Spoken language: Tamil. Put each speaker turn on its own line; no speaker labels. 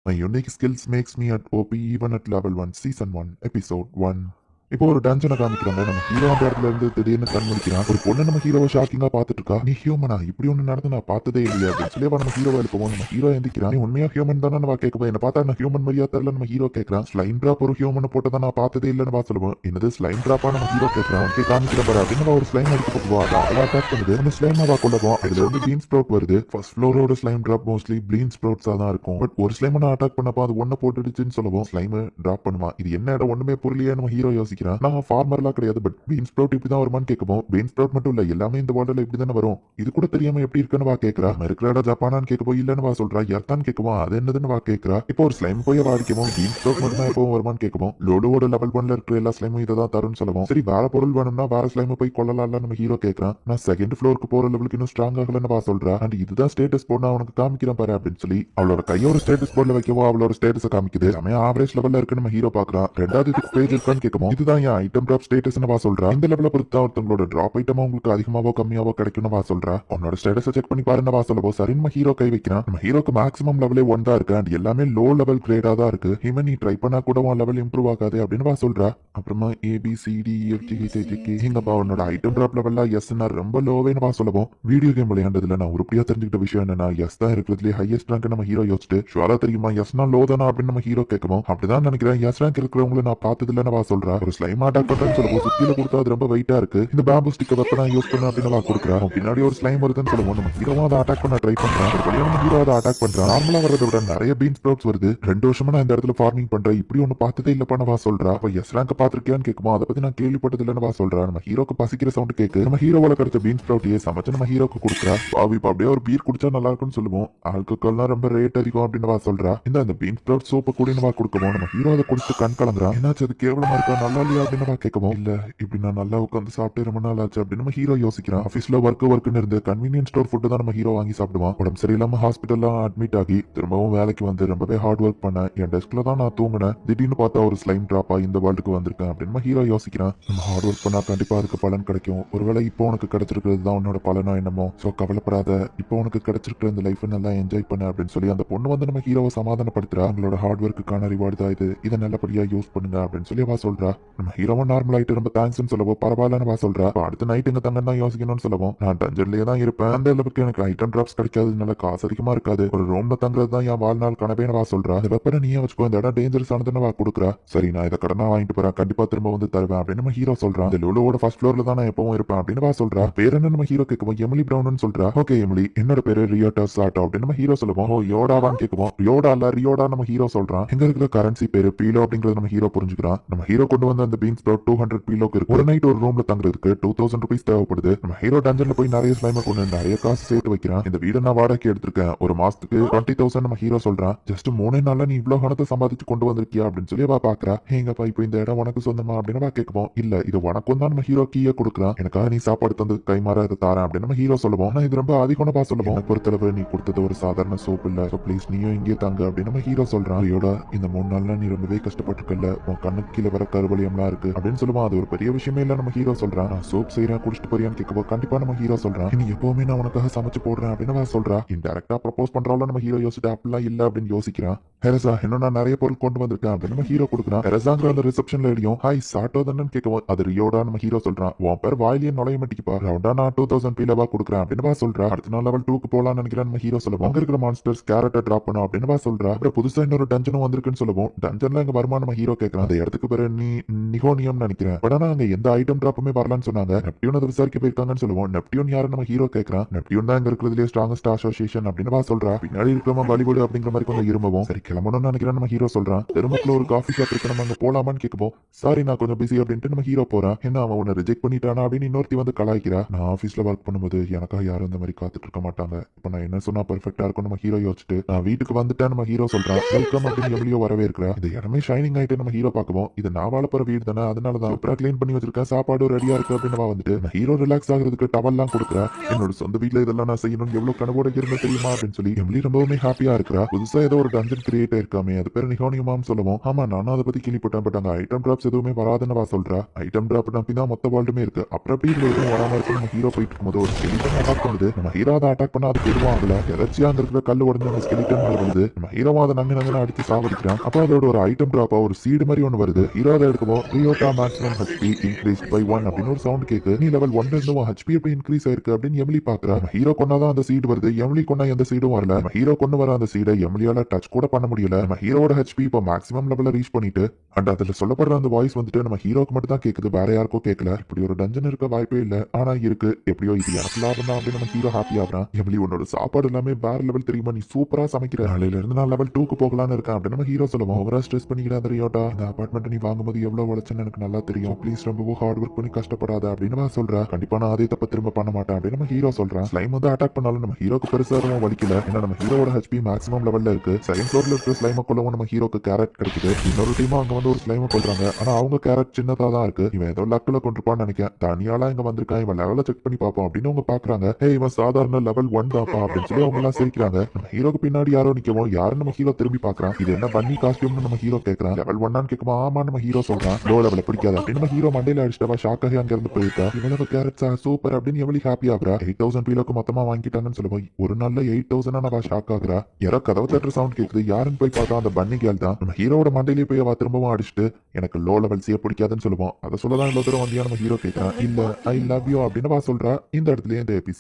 My unique skills makes me at OP even at level 1, Season 1, Episode 1. இப்போ ஒரு டஞ்சனை காமிக்கிறாங்க. நம்ம ஹீரோ அந்த இடத்துல இருந்து திடீர்னு கண் முழிக்கிறான். ஒரு பொண்ணு நம்ம ஹீரோவை ஷாக்கிங்கா பார்த்துட்டு இருக்கா. நீ ஹியூமனா? இப்படி ஒண்ணு நடந்து நான் பார்த்ததே இல்லையா அப்படின்னு சொல்லி அவன் நம்ம ஹீரோவை எழுப்பவும் நம்ம ஹீரோ எந்திக்கிறான். நீ உண்மையா ஹியூமன் தானே நம்ம கேட்கப்போ என்ன பார்த்தா நான் ஹியூமன் மாதிரியா தெரியல நம்ம ஹீரோ கேட்கறான். ஸ்லைம் டிராப் ஒரு ஹியூமனை போட்டு நான் பார்த்ததே இல்லைன்னு சொல்லுவோம். என்னது ஸ்லைம் டிராப்பா நம்ம ஹீரோ கேட்கறான். ஓகே காமிக்கிற பாரு அப்படின்னு ஒரு ஸ்லைம் அடிக்க போவா. அதை அட்டாக் பண்ணுது. அந்த ஸ்லைம் அவ கொள்ளவும் அதுல இருந்து பீன் ஸ்ப்ரவுட் வருது. ஃபர்ஸ்ட் ஃப்ளோரோட ஸ்லைம் டிராப் மோஸ்ட்லி பீன் ஸ்ப்ரவுட்ஸா தான் இருக்கும். பட் ஒரு ஸ்லைம் நான் அட்டாக் பண்ணப்போ அது ஒன்ன போட்டுடுச்சுன்னு சொல்லவும் ஸ்லைம் டிராப் பண்ணுவான். இது என்ன இடம் ஒண்ணுமே புரியலையே நம்ம ஹீரோ யோசிக்கிறான். நான் ஃபார்மர்லாம் கிடையாது. பட் பீன் ஸ்ப்ரவுட் இப்படி தான் வருமான்னு கேட்கவும் பீன் ஸ்ப்ரவுட் மட்டும் இல்ல எல்லாமே இந்த வேர்ல்ட்ல இப்படி தானே வரும். இது கூட தெரியாம எப்படி இருக்குன்னு கேட்கறா. இருக்கிற இடம் ஜப்பானான்னு கேட்கவோ இல்லன்னு சொல்றா. எர்த்தான் கேட்கவும் அது என்னதுன்னு கேட்கறா. இப்போ ஒரு ஸ்லைம் போய் வாடிக்கவும் பீன் ஸ்ப்ரவுட் மட்டும் தான் எப்பவும் வருமான்னு கேட்கவும் லோடோட லெவல் 1ல இருக்கிற எல்லா ஸ்லைமும் இதை தான் தரும்னு சொல்லவும் சரி வேற பொருள் வேணும்னா வேற ஸ்லைம் போய் கொள்ளலாம் நம்ம ஹீரோ கேட்கறான். நான் செகண்ட் ஃப்ளோருக்கு போற லெவலுக்கு இன்னும் ஸ்ட்ராங் ஆகலன்னு சொல்றா. அண்ட் இதுதான் ஸ்டேட்டஸ் போர்டு நான் உனக்கு காமிக்கிறேன் பாரு அப்படின்னு சொல்லி அவளோட கையோட ஸ்டேட்டஸ் போர்ட்ல வைக்கவோ அவளோட ஸ்டேட்டஸ் காமிக்குது. சமயம் ஆவரேஜ் லெவல்ல இருக்கு நம்ம ஹீரோ பாக்குறான். ரெண்டாவது இதுக்கு பேஜ் இருக்கான்னு கேட்கவும் இதுதான் என் ஐட்டம் டிராப் ஸ்டேட்டஸ் சொல்றா. இந்த லெவல பொறுத்தா ஒருத்தவங்களோட டிராப் ஐட்டமா உங்களுக்கு அதிகமாவோ கம்மியாவோ கிடைக்கும்னு சொல்றா. உன்னோட ஸ்டேட்டஸ் செக் பண்ணி பாருன்னு சொல்லவோ சரி நம்ம ஹீரோ கை வைக்கிறான். நம்ம ஹீரோக்கு மேக்ஸிமம் லெவலே 1 தான் இருக்கு. அண்ட் எல்லாமே லோ லெவல் கிரேடா தான் இருக்கு. இவன் நீ ட்ரை பண்ணா கூட உன் லெவல் இம்ப்ரூவ் ஆகாது அப்படின்னு சொல்றா. அப்புறமா ABCDEFGHIJK இங்கப்பா உன்னோட ஐட்டம் டிராப் லெவல்ல எஸ் ரொம்ப லோவேன்னு சொல்லவும் வீடியோ கேம் விளையாண்டதுல நான் உருப்படியா தெரிஞ்சுக்கிட்ட விஷயம் என்னன்னா எஸ் தான் இருக்கிறதுலே ஹையஸ்ட் ரேங்க் நம்ம ஹீரோ யோசிச்சுட்டு ஷுவரா தெரியுமா எஸ்னா லோ தானா அப்படின்னு நம்ம ஹீரோ கேட்கவும் அப்படிதான் நினைக்கிறேன். எஸ் ரேங்க் இருக்கிறவங்களை நான் பார்த்தது இல்லைன்னு சொல்றா. ஒரு ஸ்லைம் அட்டாக் பண்றேன்னு சொல்லவும் சுத்தியில கொடுத்தா அது ரொம்ப வெயிட்டா இருக்கு. இந்த பேம்பு ஸ்டிக்கை வெப்பனா யூஸ் பண்ண அப்படின்னு கொடுக்குறா. பின்னாடி ஒரு ஸ்லைம் வருதுன்னு சொல்லுவோம். நம்ம ஹீரோவா அதை அட்டாக் பண்ண ட்ரை பண்றான். நம்ம ஹீரோ அதை அட்டாக் பண்றான். நார்மலா வரதை விட நிறைய பீன் ஸ்ப்ரவுட்ஸ் வருது. 2 வருஷமா நான் இந்த இடத்துல ஃபார்மிங் பண்றேன். இப்படி ஒண்ணு பார்த்ததே இல்லப்பா சொல்றா. அப்ப எஸ் ரேங்க் பாத்திருக்கியான்னு கேட்குமா அதை பத்தி நான் கேள்விப்பட்டது இல்லைன்னு சொல்றா. நம்ம ஹீரோக்கு பசிக்கிற சவுண்ட் கேக்கு. நம்ம ஹீரோவால கிடைச்ச பீன் ஸ்ப்ரவுட்டையே சமைச்சு நம்ம ஹீரோக்கு கொடுக்குறா. பாவி இப்ப அப்படியே ஒரு பீர் குடிச்சா நல்லா இருக்கும்னு சொல்லுவோம். ஆல்கஹால்லாம் ரொம்ப ரேட் அதிகம் அப்படின்னு சொல்றா. இந்த பீன் ஸ்ப்ரவுட் சூப்பை கூடினவா கொடுக்கவும் நம்ம ஹீரோ அதை குடிச்சு கண் கலங்குறான். என்னாச்சு அது கேவலமா இருக்கா நல்லா இல்லையா அப்படின்னு கேட்கவும் இல்ல இப்படி நான் நல்லா உட்காந்து சாப்பிட்டு ரொம்ப நாள் ஆச்சு அப்படின்னு நம்ம ஹீரோ யோசிக்கிறான். ஆஃபீஸ்ல ஒர்க்குன்னு இருந்து கன்வீனியன்ஸ் ஸ்டோர் ஃபுட்டு தான் நம்ம ஹீரோ வாங்கி சாப்பிடுவான். உடம்பு சரியில்லாம ஹாஸ்பிட்டல்ல அட்மிட் ஆகி திரும்பவும் வேலைக்கு வந்து ரொம்பவே ஹார்ட் ஒர்க் பண்ணேன். என் டெஸ்க்ல தான் நான் தூங்கினேன். திடீர்னு பார்த்தா ஒரு ஸ்லைம் டிராப்பா இந்த வேர்ல்டுக்கு வந்திருக்கேன் அப்படின்னு நம்ம ஹீரோ யோசிக்கிறான். நம்ம ஹார்ட் ஒர்க் பண்ணா கண்டிப்பா அதுக்கு பலன் கிடைக்கும். ஒருவேளை இப்போ உனக்கு கிடைச்சிருக்கிறது தான் உன்னோட பலனோ என்னமோ. சோ கவலைப்படாத. இப்போ உனக்கு கிடைச்சிருக்கிற இந்த லைஃப் நல்லா என்ஜாய் பண்ண அப்படின்னு சொல்லி அந்த பொண்ணு வந்து நம்ம ஹீரோவை சமாதானப்படுத்துறா. உங்களோட ஹார்ட் ஒர்க்குக்கான ரிவார்டு தான் இது. இதை நல்லபடியா யூஸ் பண்ணுங்க அப்படின்னு சொல்லி அவ சொல்றா. நம்ம ஹீரோவும் நார்மல் ஆயிட்டு ரொம்ப தேங்க்ஸ் சொல்லவும் பரவாயில்லன்னு சொல்றா. அடுத்த நைட் இங்க தங்க தான் யோசிக்கணும்னு சொல்லவும் நான் டஞ்சன்லயே தான் இருப்பேன். அந்த அளவுக்கு எனக்கு ஐட்டம் டிராப்ஸ் கிடைக்காது. நல்ல காசு அதிகமா இருக்காது. ஒரு ரூம்ல தங்குறது தான் என் வாழ்நாள் கனவே சொல்றா. இந்த வெப்பனை நீயே வச்சுக்கோ. இந்த இடம் டேஞ்சரஸ் ஆனதுன்னு கொடுக்குறா. சரி நான் இதை கடனா வாங்கிட்டு போறேன். கண்டிப்பா திரும்ப வந்து தருவேன் அப்படின்னு நம்ம ஹீரோ சொல்றான். இந்த லூலோட ஃபர்ஸ்ட் ஃப்ளோர்ல தான் நான் எப்பவும் இருப்பேன் அப்படின்னு சொல்றா. பேர் என்ன நம்ம ஹீரோ கேட்கவும் எமிலி பிரவுன் சொல்றா. ஓகே எமிலி என்னோட பேரு ரியோட்டா சாட்டோ அப்படின்னு நம்ம ஹீரோ சொல்லுவோம். ஓ யோடாவான்னு கேட்கவும் ரியோடா இல்ல ரியோடா நம்ம ஹீரோ சொல்றான். எங்க இருக்கிற கரன்சி பேரு பீலோ அப்படிங்கறது நம்ம ஹீரோ புரிஞ்சுக்கிறான். நம்ம ஹீரோ கொண்டு வந்த அந்த பீன்ஸ் 200 பீலோக்கு இருக்கு. ஒரு நைட் ஒரு ரூம்ல தங்குறதுக்கு 2000 rupees தேவைப்படுது. நம்ம ஹீரோ டஞ்சன்ல போய் நிறைய ஸ்லைமை கொண்டு நிறைய காசு சேர்த்து வைக்கிறான். இந்த வீட நான் வாடகைக்கு எடுத்திருக்கேன். ஒரு மாசத்துக்கு 20,000 நம்ம ஹீரோ சொல்றான். ஜஸ்ட் 3 நாள்ல நீ இவ்வளவு பணத்தை சம்பாதிச்சு கொண்டு வந்திருக்கியா அப்படின்னு சொல்லி அவ பாக்குறா. எங்கப்பா இப்போ இந்த இடம் உனக்கு சொந்தமா அப்படின்னு கேட்போம். இல்ல இது உனக்கும் தான் நம்ம ஹீரோ கீழே கொடுக்குறான். எனக்காக நீ சாப்பாடு தந்து கைமாற இதை தாரேன் அப்படின்னு நம்ம ஹீரோ சொல்லுவோம். ஆனா இது ரொம்ப அதிகமா சொல்லுவோம். எனக்கு பொறுத்தளவு நீ கொடுத்தது ஒரு சாதாரண சோப் இல்ல. ப்ளீஸ் நீயும் இங்கே தங்க அப்படின்னு நம்ம ஹீரோ சொல்றான். ஹீரோட இந்த 3 நாள்ல நீ ரொம்பவே கஷ்டப்பட்டுருக்கல. உன் கண்ணுக்கு கீழே வர கருவலியம்லாம் இருக்கு அப்படின்னு சொல்லுவான். அது ஒரு பெரிய விஷயமே இல்ல நம்ம ஹீரோ சொல்றான். நான் சோப் செய்யறேன் குடிச்சிட்டு போறியான்னு கேட்கப்போ கண்டிப்பா நம்ம ஹீரோ சொல்றான். நீ எப்பவுமே நான் உனக்காக சமைச்சு போடுறேன் அப்படின்னு சொல்றா. இன்டெரக்டா ப்ரப்போஸ் பண்றாள் நம்ம ஹீரோ யோசிச்சுட்டு அப்படிலாம் இல்ல அப்படின்னு யோசிக்கிறான். ஹெரசா இன்னும் நான் நிறைய பொருள் கொண்டு வந்திருக்கேன் அப்படின்னு நம்ம ஹீரோ கொடுக்குறான். ஹெரசாங்கிற அந்த ரிசப்ஷன்ல எழுதியும் ஹாய் சாட்டோ தானு கேட்கவும் அது ரியோடா நம்ம ஹீரோ சொல்றான். உன் பேர் வாயிலேயே நுழைய மாட்டிக்குப்பா. ரவுண்டா நான் 2000 பீலவா கொடுக்குறேன் அப்படின்னு சொல்றா. அடுத்த நாள் லெவல் 2க்கு போலான்னு நினைக்கிறேன் நம்ம ஹீரோ சொல்லுவோம். அங்க இருக்கிற மான்ஸ்டர்ஸ் கேரட்டை டிராப் பண்ணும் அப்படின்னு சொல்றா. அப்புறம் புதுசா இன்னொரு டஞ்சனும் வந்திருக்குன்னு சொல்லுவோம். டஞ்சன்ல எங்க வருமா நம்ம ஹீரோ கேட்கறான். அந்த இடத்துக்கு பேரு நிகோனியம் நினைக்கிறேன். பட் ஆனா அங்க எந்த ஐட்டம் டிராப்புமே வரலான்னு சொன்னாங்க. நெப்டியூன் அதை விசாரிக்க போயிருக்காங்கன்னு சொல்லுவோம். நெப்டியூன் யாரு நம்ம ஹீரோ கேட்கறான். நெப்டியூன் தான் இங்க இருக்கிறதுலேயே ஸ்ட்ராங்கஸ்ட் அசோசியேஷன் அப்படின்னு சொல்றா. பின்னாடி இருக்கிறவங்க பாலிவுட் அப்படிங்கிற மாதிரி கொஞ்சம் இருமவும் சரி கிளம்பணும்னு நினைக்கிறேன் நம்ம ஹீரோ சொல்றான். தெருமுக்குள்ள ஒரு காஃபி ஷாப் இருக்கு நம்ம அங்க போலாமான்னு கேட்கவும் சாரி நான் கொஞ்சம் பிஸி அப்படின்ட்டு நம்ம ஹீரோ போறான். என்ன அவன் உன்னை ரிஜெக்ட் பண்ணிட்டானா அப்படின்னு இன்னொருத்தி வந்து கலாய்க்கிறா. நான் ஆஃபீஸ்ல ஒர்க் பண்ணும்போது எனக்காக யாரும் இந்த மாதிரி காத்துட்டு இருக்க மாட்டாங்க. இப்போ நான் என்ன சொன்னா பெர்ஃபெக்டா இருக்கும் நம்ம ஹீரோ யோசிச்சுட்டு நான் வீட்டுக்கு வந்துட்டேன் நம்ம ஹீரோ சொல்றான். வெல்கம் அப்படின்னு எவ்வளோ வரவே இருக்கிறா. இந்த இடமே ஷைனிங் ஆயிட்டு நம்ம ஹீரோ பார்க்கவும் இது நான் வாழ போற வீடு தானே அதனாலதான் சூப்பரா கிளீன் பண்ணி வச்சிருக்கேன். சாப்பாடு ரெடியா இருக்கு அப்படின்னு வந்துட்டு நான் ஹீரோ ரிலாக்ஸ் ஆகுறதுக்கு டவல்லாம் கொடுக்குறா. என்னோட சொந்த வீட்டுல இதெல்லாம் நான் செய்யணும் எவ்வளவு கனவோட இருந்தா தெரியுமா அப்படின்னு சொல்லி எம்லி ரொம்பவுமே ஹாப்பியா இருக்கிறா. புதுசா ஏதோ ஒரு டஞ்சன் கிரியேட் ஆயிருக்காமே அது பேர் நிகோனியமாம் சொல்லுவோம். ஆமா நானும் அதை பத்தி கேள்விப்பட்டேன். பட் அங்க ஐட்டம் டிராப்ஸ் எதுவுமே வராதுன்னு சொல்றா. ஐட்டம் டிராப் நம்பி தான் மொத்த வேர்ல்டுமே இருக்கு. அப்புறம் எப்படி இதுல எதுவும் வராம இருக்கு. நம்ம ஹீரோ போயிட்டு இருக்கும்போது ஒரு ஸ்கெலிட்டன் அட்டாக் பண்ணுது. நம்ம ஹீரோ அதை அட்டாக் பண்ணா அது எதுவும் ஆகல. எதாச்சியா அங்க இருக்கிற கல் உடஞ்சு அந்த ஸ்கெலிட்டன் மேல விழுது. நம்ம ஹீரோவா அதை நங்கு அடிச்சு சாவடிக்கிறான். அப்போ அதோட ஒரு ஐட்டம் டிராப்பா ஒரு சீடு மாதிரி ஒன்று வருது. ஹீரோ அதை எடுக்குவோம். Ryota maximum HP increase by 1 அப்படின்னு ஒரு சவுண்ட் கேக்கு. நீ லெவல் 1 இருந்து ஹெச்பி எப்படி இன்க்ரீஸ் ஆயிருக்கு அப்படின்னு எமிலி பாக்குறா. ஹீரோ கொண்டாதான் அந்த சீடு வருது. எமிலி கொண்டா எந்த சீடும் வரல. நம்ம ஹீரோ கொண்டு வர அந்த சீடை எமிலியால டச் கூட பண்ண முடியல. நம்ம ஹீரோட ஹெச்பி இப்போ மேக்ஸிமம் லெவல்ல ரீச் பண்ணிட்டு அண்ட் அதுல சொல்லப்படுற அந்த வாய்ஸ் வந்துட்டு நம்ம ஹீரோக்கு மட்டும் தான் கேக்குது. வேற யாருக்கும் கேட்கல. இப்படி ஒரு டஞ்சன் இருக்க வாய்ப்பே இல்ல. ஆனா இருக்கு. எப்படியோ இது எனக்கு லாபம் தான் அப்படின்னு நம்ம ஹீரோ ஹாப்பி ஆகுறான். எமிலி உன்னோட சாப்பாடு எல்லாமே வேற லெவல் தெரியுமா, நீ சூப்பரா சமைக்கிற. நாளையில இருந்து நான் லெவல் 2க்கு போகலான்னு இருக்கேன் அப்படின்னு நம்ம ஹீரோ சொல்லுவோம். ஓவரா ஸ்ட்ரெஸ் பண்ணிக்கிற ரியோட்டா, இந்த அபார்ட்மெண்ட் நீ வாங்கும்போது எவ்வளவு உழைச்சுன்னு எனக்கு நல்லா தெரியும். ப்ளீஸ் ரொம்ப ஹார்ட் ஒர்க் பண்ணி கஷ்டப்படாத அப்படின்னு நான் சொல்றேன். கண்டிப்பா நான் அதே தப்ப திரும்ப பண்ண மாட்டேன் அப்படின்னு நம்ம ஹீரோ சொல்றான். ஸ்லைம் வந்து அட்டாக் பண்ணாலும் நம்ம ஹீரோக்கு பெருசா எதுவும் வலிக்கல. ஏன்னா நம்ம ஹீரோட ஹெச்பி மேக்ஸிமம் லெவல்ல இருக்கு. செகண்ட் ஃப்ளோர்ல இருக்கிற ஸ்லைமை கொள்ளவும் நம்ம ஹீரோக்கு கேரட் கிடைக்குது. இன்னொரு டீம் அங்க வந்து ஒரு ஸ்லைமை கொள்றாங்க. ஆனா அவங்க கேரட் சின்னதா தான் இருக்கு. இவன் ஏதோ லக்ல கொண்டிருப்பான்னு நினைக்கிறேன். தனியாலாம் இங்க வந்திருக்கான். இவன் லெவல செக் பண்ணி பார்ப்போம் அப்படின்னு அவங்க பாக்குறாங்க. ஹே இவன் சாதாரண லெவல் 1 தான்ப்பா அப்படின்னு சொல்லி அவங்க எல்லாம் சிரிக்கிறாங்க. நம்ம ஹீரோக்கு பின்னாடி யாரோ நிக்கவும் யாரும் நம்ம ஹீரோ திரும்பி பாக்குறான். இது என்ன பன்னி காஸ்டியூம்னு நம்ம ஹீரோ கேட்கறான். லெவல் 1 கேட்குமா ஆமா நம்ம ஹீரோ சொல்றான். லோ லெவல பிடிக்காது அப்படின்னு நம்ம ஹீரோ மண்டையில அடிச்சிட்டவா ஷாக் ஆகி அங்க இருந்து போயிருக்கா. இவ்வளவு கேரட்ஸா சூப்பர் அப்படின்னு எவ்வளவு ஹாப்பி ஆகுறா. 8000 பீலோக்கு மொத்தமா வாங்கிட்டாங்கன்னு சொல்லுவோம். ஒரு நாள்ல 8000 அவ ஷாக் ஆகுறா. யாரோ கதவு தட்டுற சவுண்ட் கேக்குது. யாருன்னு போய் பார்த்தா அந்த பன்னி கேள் தான். நம்ம ஹீரோட மண்டையிலேயே போய் அவ திரும்பவும் அடிச்சுட்டு எனக்கு லோ லெவல் செய்ய பிடிக்காதுன்னு சொல்லுவோம். அதை சொல்லதான் இவ்வளவு தூரம் வந்தியா நம்ம ஹீரோ கேட்கறான். இல்ல ஐ லவ் யூ அப்படின்னு சொல்றா. இந்த இடத்துல இந்த எபிசோட்